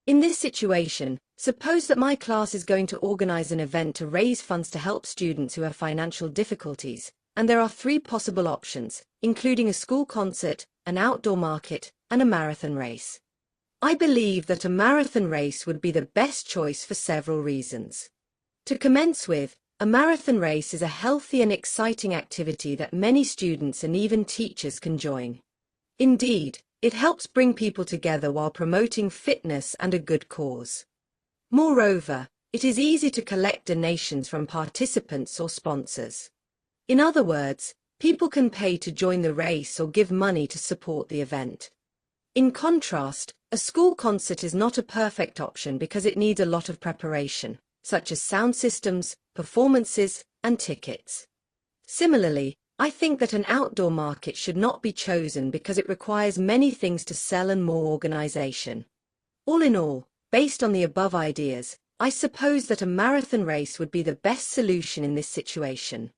In this situation, suppose that my class is going to organize an event to raise funds to help students who have financial difficulties, and there are three possible options, including a school concert, an outdoor market, and a marathon race. I believe that a marathon race would be the best choice for several reasons. To commence with, a marathon race is a healthy and exciting activity that many students and even teachers can join. Indeed, it helps bring people together while promoting fitness and a good cause. Moreover, it is easy to collect donations from participants or sponsors. In other words, people can pay to join the race or give money to support the event. In contrast, a school concert is not a perfect option because it needs a lot of preparation, such as sound systems, performances, and tickets. Similarly, I think that an outdoor market should not be chosen because it requires many things to sell and more organization. All in all, based on the above ideas, I suppose that a marathon race would be the best solution in this situation.